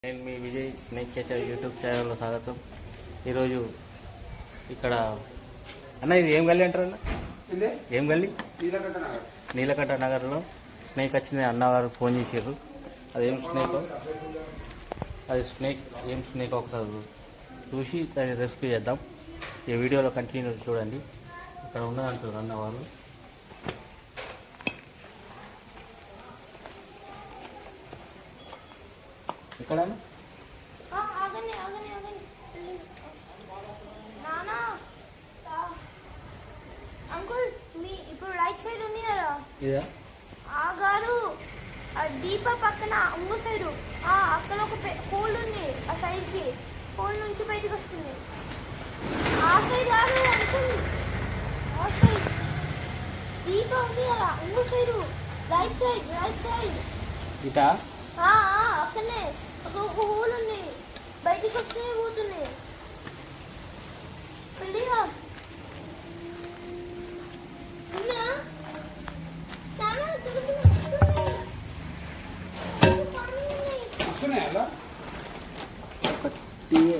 నేను మీ Vijay snake catcher YouTube ఛానల్లో స్వాగతం. ఈరోజు ఇక్కడ అన్న ఇది ఏం గల్లీ అంటారు అన్న? ఏం గల్లీ? నీలకంఠ నగర్లో స్నేక్ వచ్చింది. అన్నగారు ఫోన్ చేశారు. అదేం స్నేక్, అది స్నేక్ ఏం స్నేక్ ఒకసారి చూసి దాన్ని రెస్క్యూ చేద్దాం. ఈ వీడియోలో కంటిన్యూ చూడండి. ఇక్కడ ఉన్నదంటారు అన్నవారు. ఇక్కడ అంకుల్ మీ ఇప్పుడు రైట్ సైడ్ ఉంది కదా, ఇదా ఆగారు దీప పక్కన ఇంకో సైడు అక్కడ ఒక హోల్ ఉంది. ఆ సైడ్ కి హోల్ నుంచి బయటకు వస్తుంది. ఆ సైడ్ కాదు అంకుల్, ఆ సైడ్ దీప ఉంది కదా, ఇంకో సైడు రైట్ సైడ్ ఇటా అక్కడనే ఒక హోల్ ఉంది. బయటికి వస్తూనే పోతుంది. పెళ్ళిగా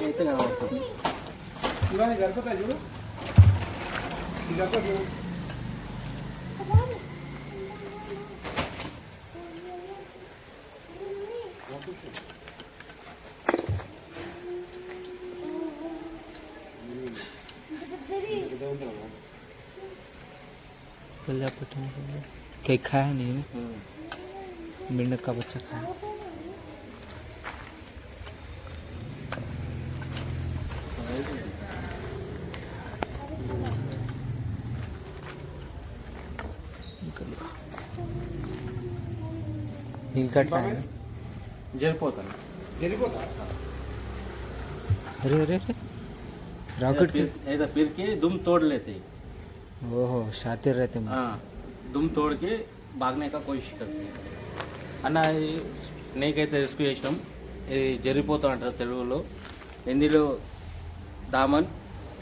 అయితే కనబడుతుంది. ఇవన్నీ సరిపోతాయి చూడు. केक खाया नहीं मेंढक का बच्चा खाया. नीलकंठ है జరిపోతాను. अरे अरे अरे रॉकेट के ऐसा फिर के दुम तोड़ लेते. ओहो शातिर रहते हैं. हाँ, दुम तोड़ के भागने का कोशिश करते हैं. అన్న స్నేక్ అయితే రెస్క్యూ చేసినాం. ఇది జరిపోతా అంటారు తెలుగులో, హిందీలో దామన్,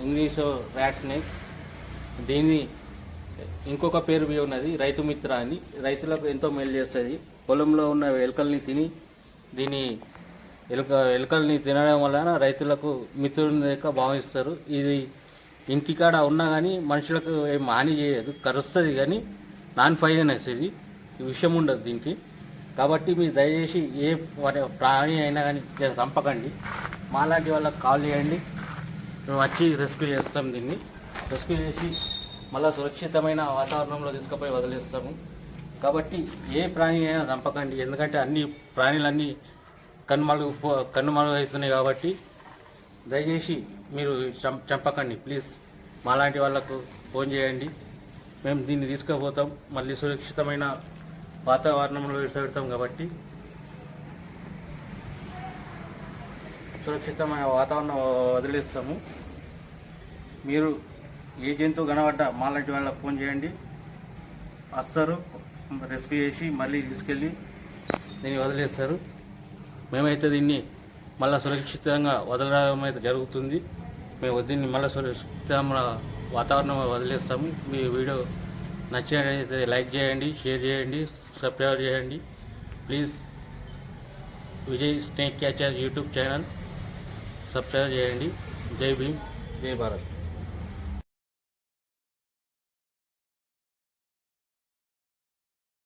ఇంగ్లీష్లో ర్యాట్ స్నేక్. దీన్ని ఇంకొక పేరు మీద ఉన్నది రైతు మిత్ర అని. రైతులకు ఎంతో మేలు చేస్తుంది. పొలంలో ఉన్న ఎలుకల్ని తిని దీని ఎలుకల్ని తినడం వలన రైతులకు మిత్రుని లెక్క భావిస్తారు. ఇది ఇంటికాడ ఉన్నా కానీ మనుషులకు ఏం హాని చేయదు, కరుస్తుంది కానీ నాన్ పాయిజనస్. ఇది విషం ఉండదు దీనికి. కాబట్టి మీరు దయచేసి ఏ ప్రాణి అయినా కానీ చంపకండి. మాలాంటి వాళ్ళకి కాల్ చేయండి, మేము వచ్చి రెస్క్యూ చేస్తాం. దీన్ని రెస్క్యూ చేసి మళ్ళీ సురక్షితమైన వాతావరణంలో తీసుకుపోయి వదిలేస్తాము. కాబట్టి ఏ ప్రాణి అయినా చంపకండి, ఎందుకంటే అన్ని ప్రాణులన్నీ కనుమరుగవుతున్నాయి. కాబట్టి దయచేసి మీరు చంపకండి ప్లీజ్. మాలాంటి వాళ్ళకు ఫోన్ చేయండి, మేము దీన్ని తీసుకుపోతాం. మళ్ళీ సురక్షితమైన వాతావరణంలో విడిచిపెడతాం. కాబట్టి సురక్షితమైన వాతావరణం వదిలేస్తాము. మీరు ఏ జంతువు కనబడ్డా మాలాంటి వాళ్ళకు ఫోన్ చేయండి, వస్తారు, రెస్క్యూ చేసి మళ్ళీ తీసుకెళ్ళి దీన్ని వదిలేస్తారు. మేమైతే దీన్ని మళ్ళీ సురక్షితంగా వదలడం అయితే జరుగుతుంది. మేము దీన్ని మళ్ళీ సురక్షితమైన వాతావరణం వదిలేస్తాము. మీ వీడియో నచ్చినట్లయితే లైక్ చేయండి, షేర్ చేయండి, సబ్స్క్రైబ్ చేయండి please. Vijay snake catcher YouTube channel subscribe చేయండి. జై భీమ్, జై భారత్.